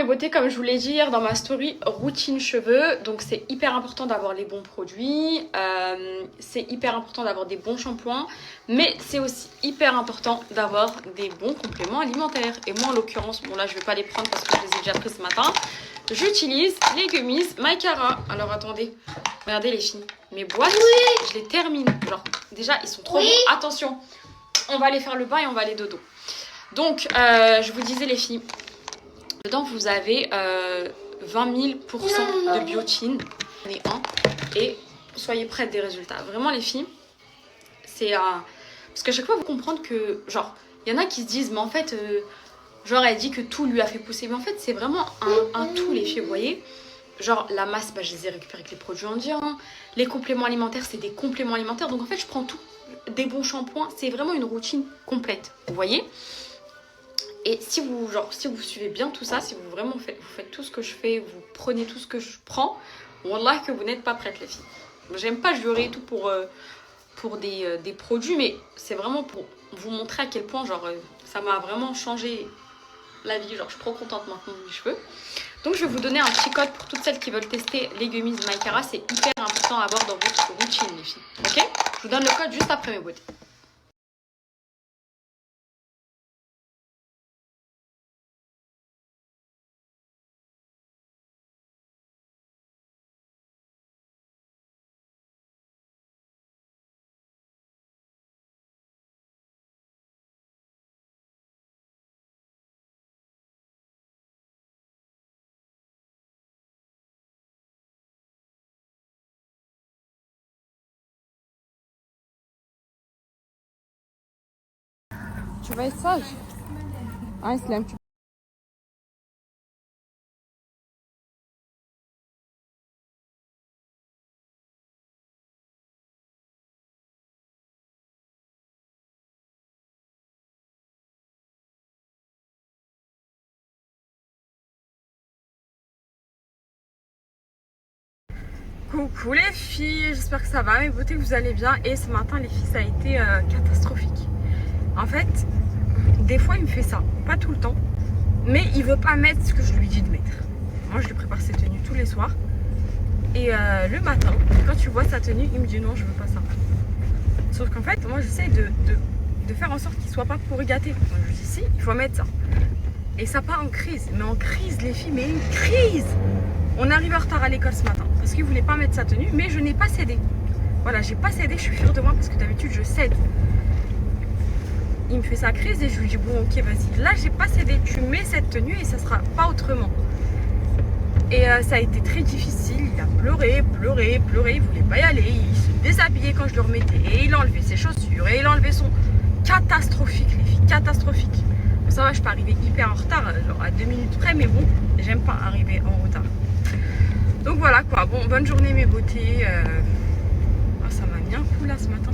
beautés, comme je vous l'ai dit hier dans ma story, routine cheveux. Donc c'est hyper important d'avoir les bons produits, c'est hyper important d'avoir des bons shampoings, mais c'est aussi hyper important d'avoir des bons compléments alimentaires. Et moi en l'occurrence, bon là je vais pas les prendre parce que je les ai déjà pris ce matin, j'utilise les gummies My Cara. Alors attendez, regardez les filles, mes boîtes, je les termine. Genre déjà ils sont trop bons, attention, on va aller faire le bain et on va aller dodo. Donc je vous disais les filles, dedans, vous avez 20 000% de biotine. Et soyez prêtes des résultats. Vraiment, les filles, c'est... parce qu'à chaque fois, vous comprenez que... Genre, il y en a qui se disent, mais en fait, genre, elle dit que tout lui a fait pousser. Mais en fait, c'est vraiment un tout, les filles, vous voyez. Genre, la masse, bah, je les ai récupérées avec les produits indiens. Les compléments alimentaires, c'est des compléments alimentaires. Donc, en fait, je prends tout. Des bons shampoings. C'est vraiment une routine complète, vous voyez. Et si vous suivez bien tout ça, si vous faites tout ce que je fais, vous prenez tout ce que je prends, wallah que vous n'êtes pas prêtes les filles. J'aime pas jurer et tout pour des produits, mais c'est vraiment pour vous montrer à quel point ça m'a vraiment changé la vie. Genre je suis trop contente maintenant de mes cheveux. Donc je vais vous donner un petit code pour toutes celles qui veulent tester les gummies My Cara. C'est hyper important à avoir dans votre routine les filles. Ok? Je vous donne le code juste après mes beautés. Tu vas être sage. Ah, Islam, tu... Coucou les filles, j'espère que ça va, mes beautés, vous allez bien. Et ce matin les filles, ça a été catastrophique. En fait, des fois il me fait ça, pas tout le temps, mais il veut pas mettre ce que je lui dis de mettre. Moi je lui prépare ses tenues tous les soirs. Et le matin, quand tu vois sa tenue, il me dit non, je veux pas ça. Sauf qu'en fait, moi j'essaie de faire en sorte qu'il soit pas pourri gâté. Moi, je lui dis si, il faut mettre ça. Et ça part en crise, mais en crise les filles, mais une crise. On arrive en retard à l'école ce matin parce qu'il voulait pas mettre sa tenue, mais je n'ai pas cédé. Voilà, j'ai pas cédé, je suis fière de moi parce que d'habitude je cède. Il me fait sa crise et je lui dis bon ok vas-y. Là j'ai pas cédé, tu mets cette tenue et ça sera pas autrement. Et ça a été très difficile, il a pleuré, il voulait pas y aller, il se déshabillait quand je le remettais et il enlevait ses chaussures et il enlevait son... Catastrophique les filles, catastrophique. Bon, ça va, je peux arriver hyper en retard, genre à 2 minutes près, mais bon, j'aime pas arriver en retard. Donc voilà quoi, bon, bonne journée mes beautés. Ça m'a mis un coup là ce matin.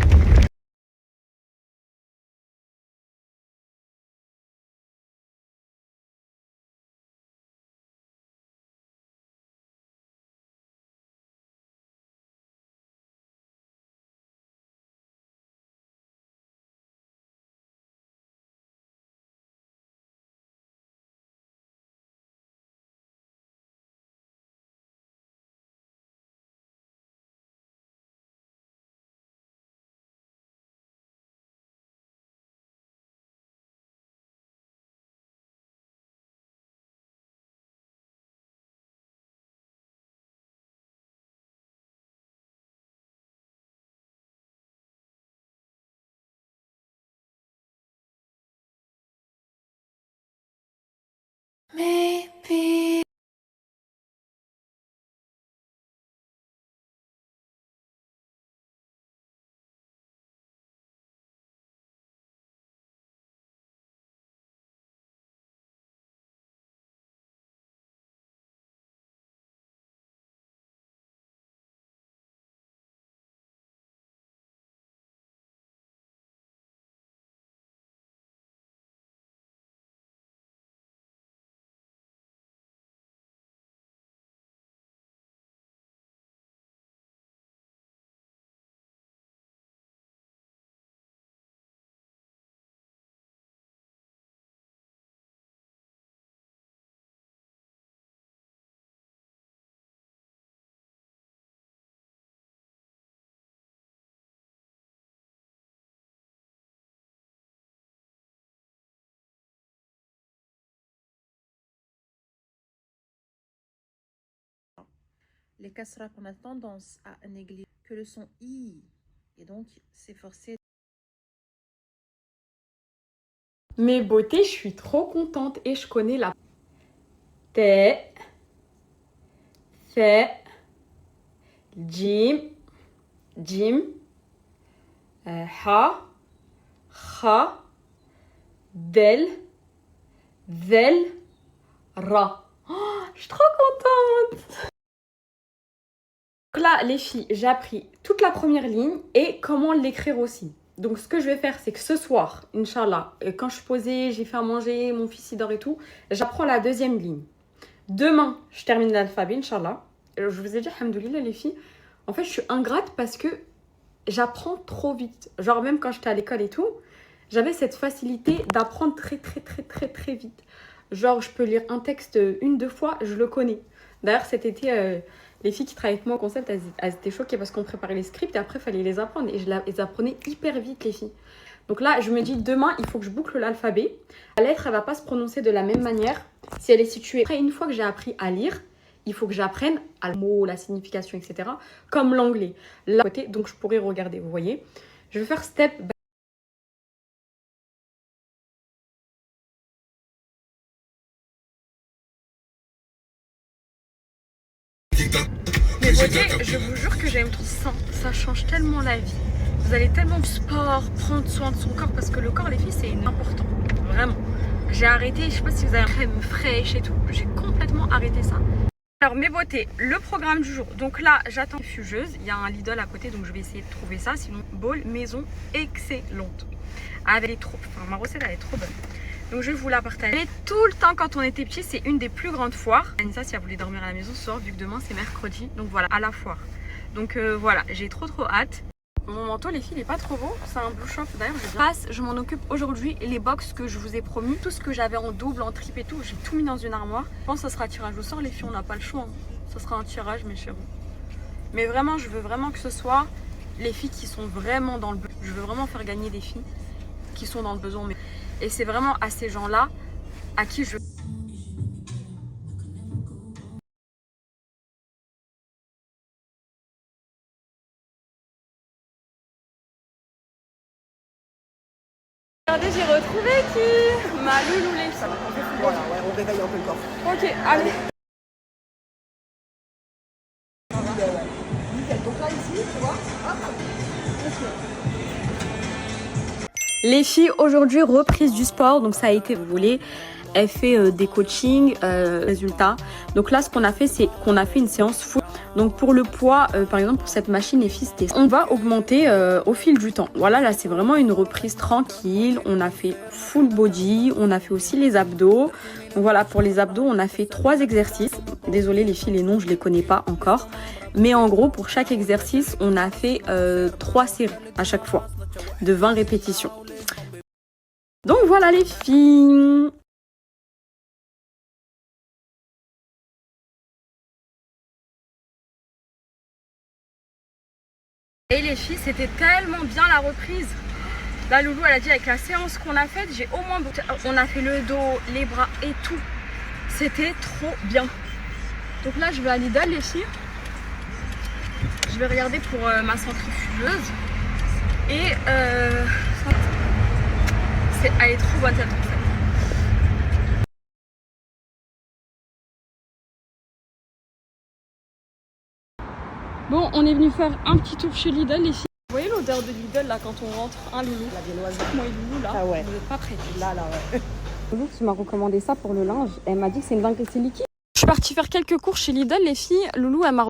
les kasra qu'on a tendance à négliger, que le son I, et donc s'efforcer. Mes beautés, je suis trop contente et je connais la T, F, Jim, Jim, Ha, Kha, Del, Vel, Ra. Oh, je suis trop contente. Donc là, les filles, j'ai appris toute la première ligne et comment l'écrire aussi. Donc ce que je vais faire, c'est que ce soir, Inch'Allah, quand je suis posée, j'ai fait à manger, mon fils il dort et tout, j'apprends la deuxième ligne. Demain, je termine l'alphabet, Inch'Allah. Je vous ai dit, alhamdoulilah, les filles, en fait, je suis ingrate parce que j'apprends trop vite. Genre, même quand j'étais à l'école et tout, j'avais cette facilité d'apprendre très vite. Genre, je peux lire un texte une, deux fois, je le connais. D'ailleurs, cet été, les filles qui travaillent avec moi au concept, elles étaient choquées parce qu'on préparait les scripts et après, il fallait les apprendre. Et je les apprenais hyper vite, les filles. Donc là, je me dis, demain, il faut que je boucle l'alphabet. La lettre, elle va pas se prononcer de la même manière si elle est située. Après, une fois que j'ai appris à lire, il faut que j'apprenne à le mot, la signification, etc. Comme l'anglais. Là, côté, donc je pourrais regarder, vous voyez. Je vais faire step by. Mais voyez, je vous jure que j'aime trop ça. Ça change tellement la vie. Vous allez tellement de sport, prendre soin de son corps parce que le corps, les filles, c'est important. Vraiment. J'ai arrêté, je sais pas si vous avez un crème fraîche et tout. J'ai complètement arrêté ça. Alors mes beautés, le programme du jour. Donc là, j'attends une fugeuse. Il y a un Lidl à côté, donc je vais essayer de trouver ça. Sinon, bol maison excellente. Elle est trop, enfin, ma recette, elle est trop bonne. Donc je vais vous la partager. Et tout le temps quand on était petit, c'est une des plus grandes foires. Anissa, si elle voulait dormir à la maison ce soir, vu que demain c'est mercredi. Donc voilà, à la foire. Donc voilà, j'ai trop hâte. Mon manteau, les filles, il est pas trop beau. C'est un blue shop. D'ailleurs, je m'en occupe aujourd'hui. Les box que je vous ai promis, tout ce que j'avais en double, en triple et tout, j'ai tout mis dans une armoire. Je pense que ça sera tirage au sort. Les filles, on n'a pas le choix. Ça sera un tirage, mes chéris. Mais vraiment, je veux vraiment que ce soit les filles qui sont vraiment dans le besoin. Je veux vraiment faire gagner des filles qui sont dans le besoin. Et c'est vraiment à ces gens-là à qui je... Regardez, j'ai retrouvé qui? Ma loulou les filles. Voilà, ouais, on réveille un peu le corps. Ok, allez. Nickel. Donc là, ici, tu vois, hop. Les filles, aujourd'hui, reprise du sport. Donc ça a été, vous voulez, elle fait des coachings, résultats. Donc là, ce qu'on a fait, c'est qu'on a fait une séance full. Donc pour le poids, par exemple, pour cette machine, les filles, on va augmenter au fil du temps. Voilà, là, c'est vraiment une reprise tranquille. On a fait full body, on a fait aussi les abdos. Donc voilà, pour les abdos, on a fait 3 exercices. Désolée les filles, les noms, je les connais pas encore. Mais en gros, pour chaque exercice, on a fait 3 séries à chaque fois, de 20 répétitions. Donc voilà les filles. Et les filles, c'était tellement bien la reprise. La loulou, elle a dit avec la séance qu'on a faite, j'ai au moins... On a fait le dos, les bras et tout. C'était trop bien. Donc là, je vais à Lidl, les filles. Je vais regarder pour ma centrifugeuse. Et elle est trop bonne cette recette. Bon, on est venu faire un petit tour chez Lidl, les filles. Vous voyez l'odeur de Lidl là quand on rentre, hein, Loulou? La viennoise. Moi et Loulou là, Ah ouais. vous n'êtes pas prêts. Là, ouais. Loulou qui m'a recommandé ça pour le linge, elle m'a dit que c'est une dinguerie, c'est liquide. Je suis partie faire quelques cours chez Lidl, les filles. Loulou, elle m'a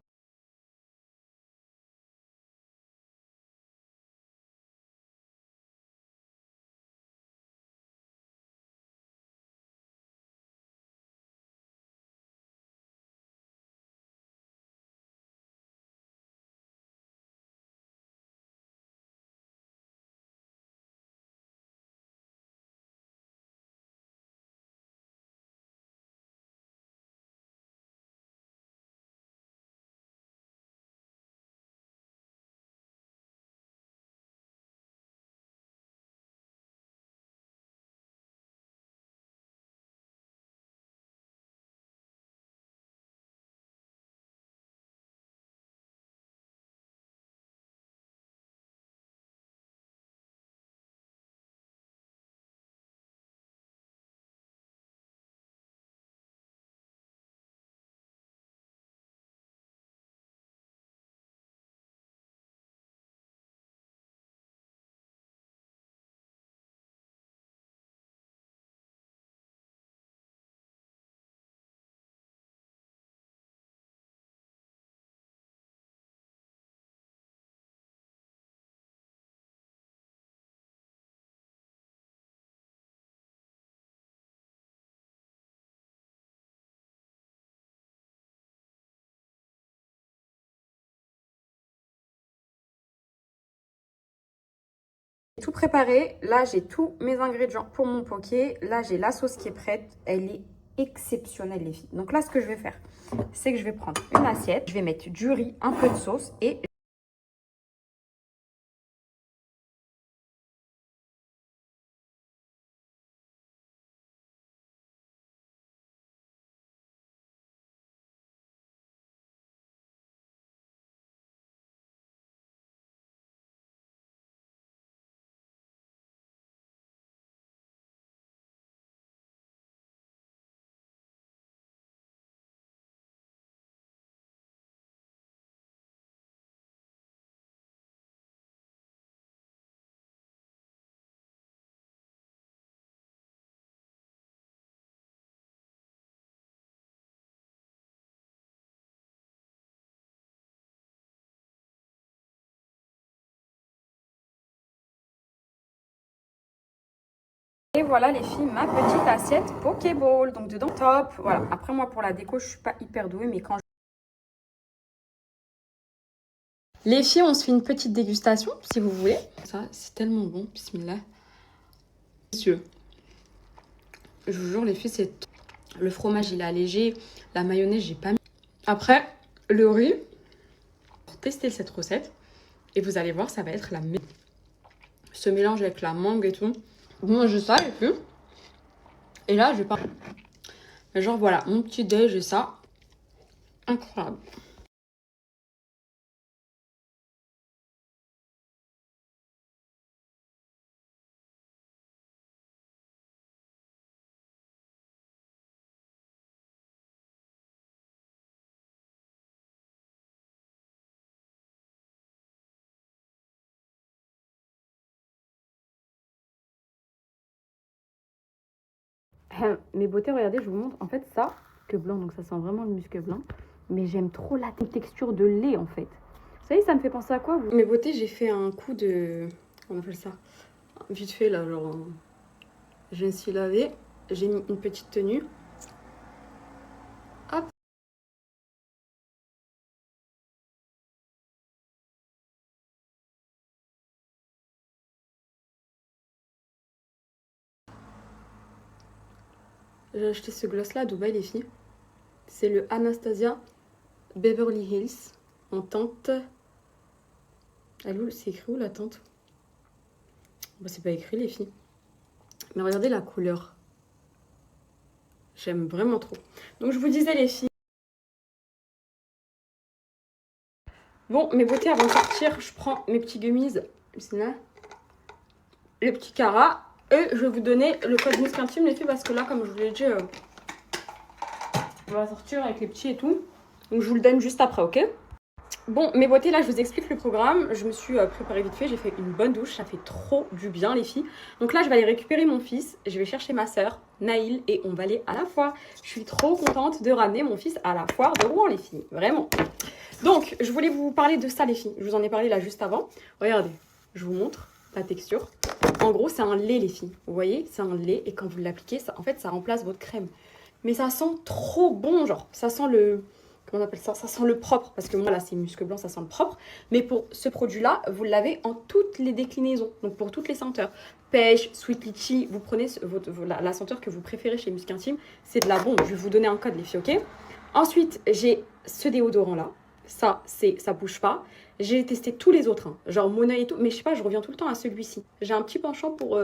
J'ai tout préparé. Là, j'ai tous mes ingrédients pour mon poké. Là, j'ai la sauce qui est prête. Elle est exceptionnelle, les filles. Donc là, ce que je vais faire, c'est que je vais prendre une assiette. Je vais mettre du riz, un peu de sauce et... Et voilà les filles, ma petite assiette Pokéball. Donc dedans, top. Voilà. Après moi, pour la déco, je suis pas hyper douée, mais quand je... Les filles, on se fait une petite dégustation, si vous voulez. Ça, c'est tellement bon, bismillah. Délicieux. Je vous jure, les filles, c'est... Le fromage, il est allégé. La mayonnaise, j'ai pas mis. Après, le riz, pour tester cette recette. Et vous allez voir, ça va être la meilleure. Ce mélange avec la mangue et tout. Moi, j'ai ça, et puis... Et là, je vais pas... Mais genre, voilà, mon petit déj, j'ai ça. Incroyable. Mes beautés, regardez, je vous montre. En fait, ça, que blanc, donc ça sent vraiment le musc blanc. Mais j'aime trop la texture de lait, en fait. Vous savez, ça me fait penser à quoi, vous? Mes beautés, j'ai fait un coup de... On appelle ça vite fait, là, genre... Je me suis lavée. J'ai mis une petite tenue. Hop. J'ai acheté ce gloss-là à Dubaï, les filles. C'est le Anastasia Beverly Hills en teinte... C'est écrit où, la teinte? Bah, c'est pas écrit, les filles. Mais regardez la couleur. J'aime vraiment trop. Donc, je vous disais, les filles. Bon, mes beautés, avant de sortir, je prends mes petits gummies. Là, les petits caras. Et je vais vous donner le code Musc Intime, les filles, parce que là, comme je vous l'ai dit, on va sortir avec les petits et tout. Donc, je vous le donne juste après, ok? Bon, mes beautés, là, je vous explique le programme. Je me suis préparée vite fait. J'ai fait une bonne douche. Ça fait trop du bien, les filles. Donc là, je vais aller récupérer mon fils. Je vais chercher ma soeur, Naïl, et on va aller à la foire. Je suis trop contente de ramener mon fils à la foire de Rouen, les filles. Vraiment. Donc, je voulais vous parler de ça, les filles. Je vous en ai parlé là juste avant. Regardez, je vous montre la texture. En gros, c'est un lait, les filles. Vous voyez, c'est un lait. Et quand vous l'appliquez, en fait, ça remplace votre crème. Mais ça sent trop bon, genre. Ça sent le... Comment on appelle ça? Ça sent le propre. Parce que moi, là, c'est musc blanc, ça sent le propre. Mais pour ce produit-là, vous l'avez en toutes les déclinaisons. Donc, pour toutes les senteurs. Pêche, sweet litchi. Vous prenez la senteur que vous préférez chez Musc Intime. C'est de la bombe. Je vais vous donner un code, les filles, ok? Ensuite, j'ai ce déodorant-là. Ça bouge pas. J'ai testé tous les autres, hein, genre Mona et tout, mais je sais pas, je reviens tout le temps à celui-ci. J'ai un petit penchant pour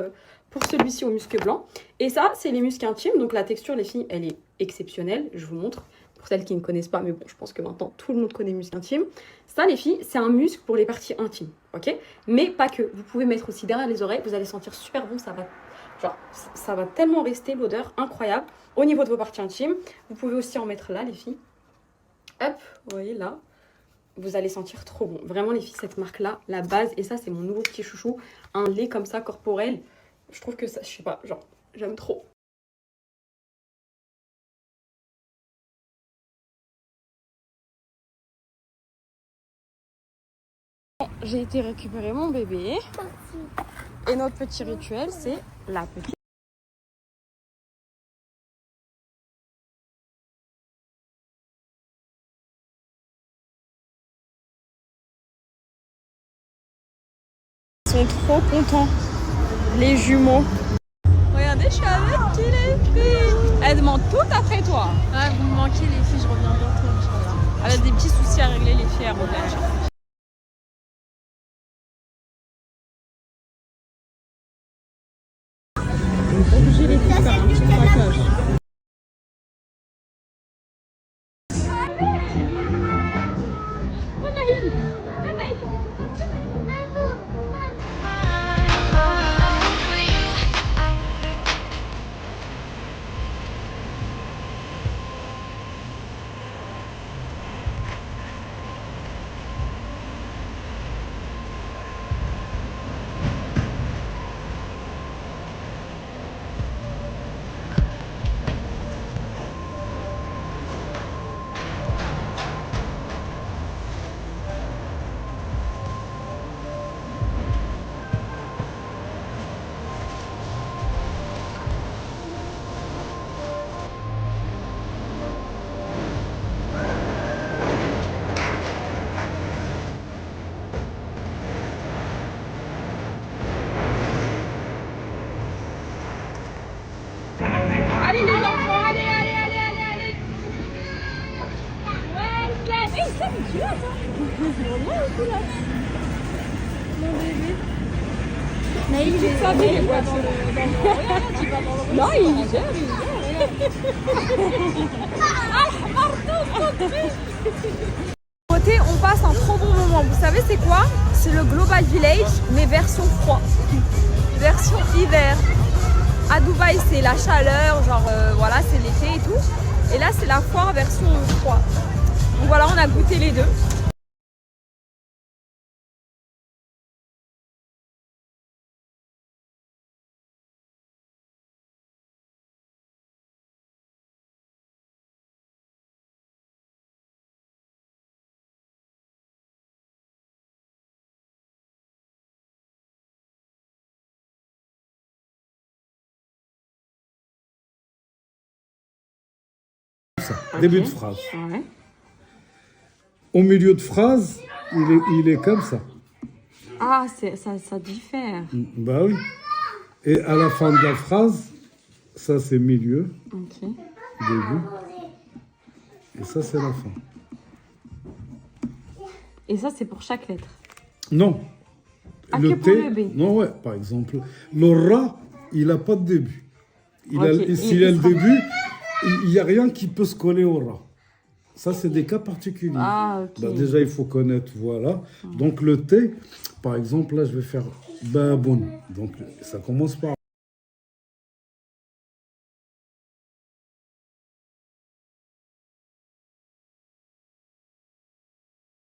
celui-ci au musc blanc. Et ça, c'est les muscles intimes, donc la texture, les filles, elle est exceptionnelle. Je vous montre, pour celles qui ne connaissent pas, mais bon, je pense que maintenant, tout le monde connaît muscle intime. Ça, les filles, c'est un muscle pour les parties intimes, ok? Mais pas que, vous pouvez mettre aussi derrière les oreilles, vous allez sentir super bon, ça va tellement rester, l'odeur incroyable. Au niveau de vos parties intimes, vous pouvez aussi en mettre là, les filles. Hop, vous voyez là. Vous allez sentir trop bon. Vraiment, les filles, cette marque-là, la base, et ça, c'est mon nouveau petit chouchou, un lait comme ça, corporel. Je trouve que ça, je sais pas, genre, j'aime trop. J'ai été récupérer mon bébé. Et notre petit rituel, c'est la petite. sont trop contents, les jumeaux. Regardez, je suis avec qui les filles? Elles demandent tout après toi. Ouais, vous me manquez les filles, je reviens bientôt, Inch'Allah. Elle a des petits soucis à régler, les filles, elles reviennent. Allez les enfants, allez, allez, allez, allez, allez. Ouais, Sled. Hey, ça, mais tu l'as, toi. C'est vraiment un coup, là. Mon bébé. Mais il est ça, mais il va dans le... Regarde, tu vas dans le... Non, il gère, regarde. Ah, pardon, Côté, on passe un trop bon moment. Vous savez c'est quoi? C'est le Global Village, mais version froid. Version hiver. À Dubaï, c'est la chaleur, genre voilà, c'est l'été et tout. Et là, c'est la foire version froid. Donc voilà, on a goûté les deux. Début de phrase. Ouais. Au milieu de phrase, il est comme ça. Ah, ça diffère. Bah oui. Et à la fin de la phrase, ça c'est milieu, Ok. début. Et ça c'est la fin. Et ça, c'est pour chaque lettre. Non. Ah, que pour le B. Non, ouais, par exemple. Le ra, il n'a pas de début. Ok. S'il a le début, il n'y a rien qui peut se coller au ra. Ça, c'est des cas particuliers. Ah, ok. Bah, déjà, il faut connaître, voilà. Donc, le T, par exemple, là, je vais faire baboun. Donc, ça commence par